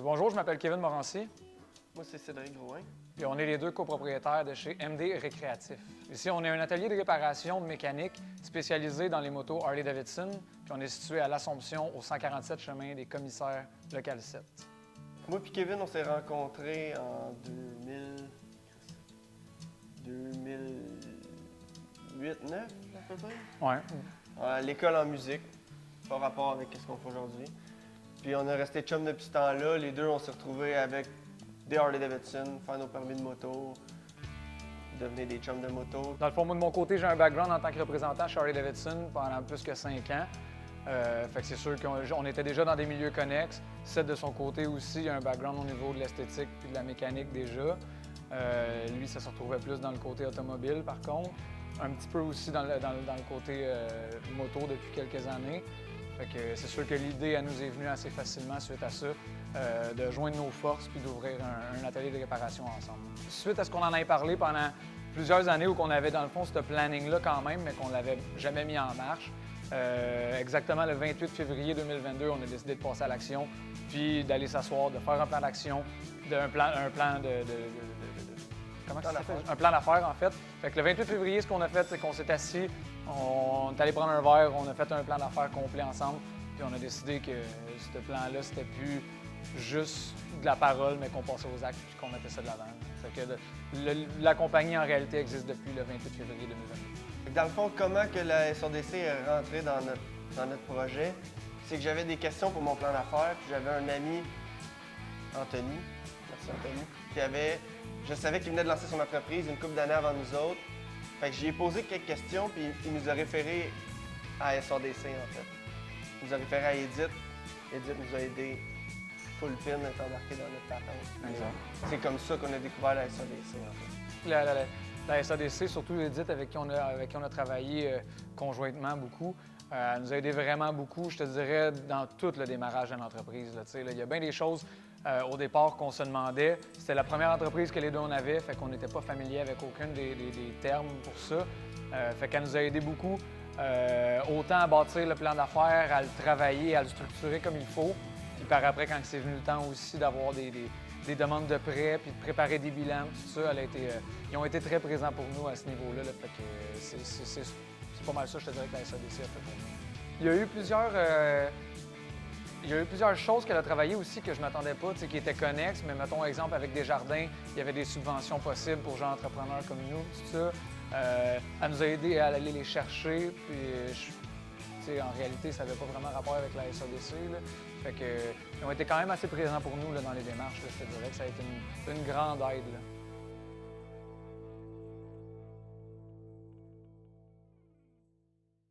Bonjour, je m'appelle Kevin Morancy. Moi, c'est Cédric Drouin. Puis on est les deux copropriétaires de chez MD Récréatif. Ici, on est un atelier de réparation de mécanique spécialisé dans les motos Harley-Davidson. Puis on est situé à l'Assomption, au 147 chemin des Commissaires, local 7. Moi et Kevin, on s'est rencontrés en 2008-9, à peu près. Ouais. À l'école en musique, pas rapport avec ce qu'on fait aujourd'hui. Puis on est resté chum depuis ce temps-là. Les deux, on s'est retrouvés avec des Harley-Davidson, faire nos permis de moto, devenir des chums de moto. Dans le fond, moi, de mon côté, j'ai un background en tant que représentant chez Harley-Davidson pendant plus que 5 ans. Fait que c'est sûr qu'on était déjà dans des milieux connexes. Seth, de son côté aussi, il a un background au niveau de l'esthétique puis de la mécanique déjà. Lui, ça se retrouvait plus dans le côté automobile, par contre. Un petit peu aussi dans le côté moto depuis quelques années. Fait que c'est sûr que l'idée, elle nous est venue assez facilement suite à ça, de joindre nos forces puis d'ouvrir un atelier de réparation ensemble. Suite à ce qu'on en ait parlé pendant plusieurs années où qu'on avait dans le fond ce planning-là quand même, mais qu'on l'avait jamais mis en marche, exactement le 28 février 2022, on a décidé de passer à l'action, puis d'aller s'asseoir, de faire un plan d'action, un plan comment ça s'appelle? Un plan d'affaires, en fait. Fait que le 28 février, ce qu'on a fait, c'est qu'on s'est assis, on est allé prendre un verre, on a fait un plan d'affaires complet ensemble, puis on a décidé que ce plan-là, c'était plus juste de la parole, mais qu'on passait aux actes puis qu'on mettait ça de l'avant. Fait que la compagnie, en réalité, existe depuis le 28 février 2022. Dans le fond, comment que la SRDC est rentrée dans notre projet, c'est que j'avais des questions pour mon plan d'affaires, puis j'avais un ami, Anthony, merci Anthony, je savais qu'il venait de lancer son entreprise une couple d'années avant nous autres. Fait que j'y ai posé quelques questions, puis il nous a référé à SRDC, en fait. Il nous a référé à Edith. Edith nous a aidé full pin à être embarqué dans notre patente. C'est comme ça qu'on a découvert la SRDC, en fait. La SADC, surtout Edith, avec qui on a travaillé conjointement beaucoup, elle nous a aidé vraiment beaucoup, je te dirais, dans tout le démarrage de l'entreprise. Il y a bien des choses au départ qu'on se demandait. C'était la première entreprise que les deux on avait, fait qu'on n'était pas familier avec aucun des termes pour ça. Fait qu'elle nous a aidé beaucoup, autant à bâtir le plan d'affaires, à le travailler, à le structurer comme il faut. Puis par après, quand c'est venu le temps aussi d'avoir des demandes de prêts, puis de préparer des bilans, tout ça, ils ont été très présents pour nous à ce niveau-là. Fait que c'est pas mal ça, je te dirais, que la SADC a fait pour nous. Il y a eu plusieurs choses qu'elle a travaillées aussi que je ne m'attendais pas, qui étaient connexes, mais mettons exemple avec Desjardins, il y avait des subventions possibles pour gens entrepreneurs comme nous, tout ça. Elle nous a aidés à aller les chercher, puis en réalité, ça n'avait pas vraiment rapport avec la SADC. Là. Fait que, ils ont été quand même assez présents pour nous là, dans les démarches. Là, je te dirais que ça a été une grande aide. Là.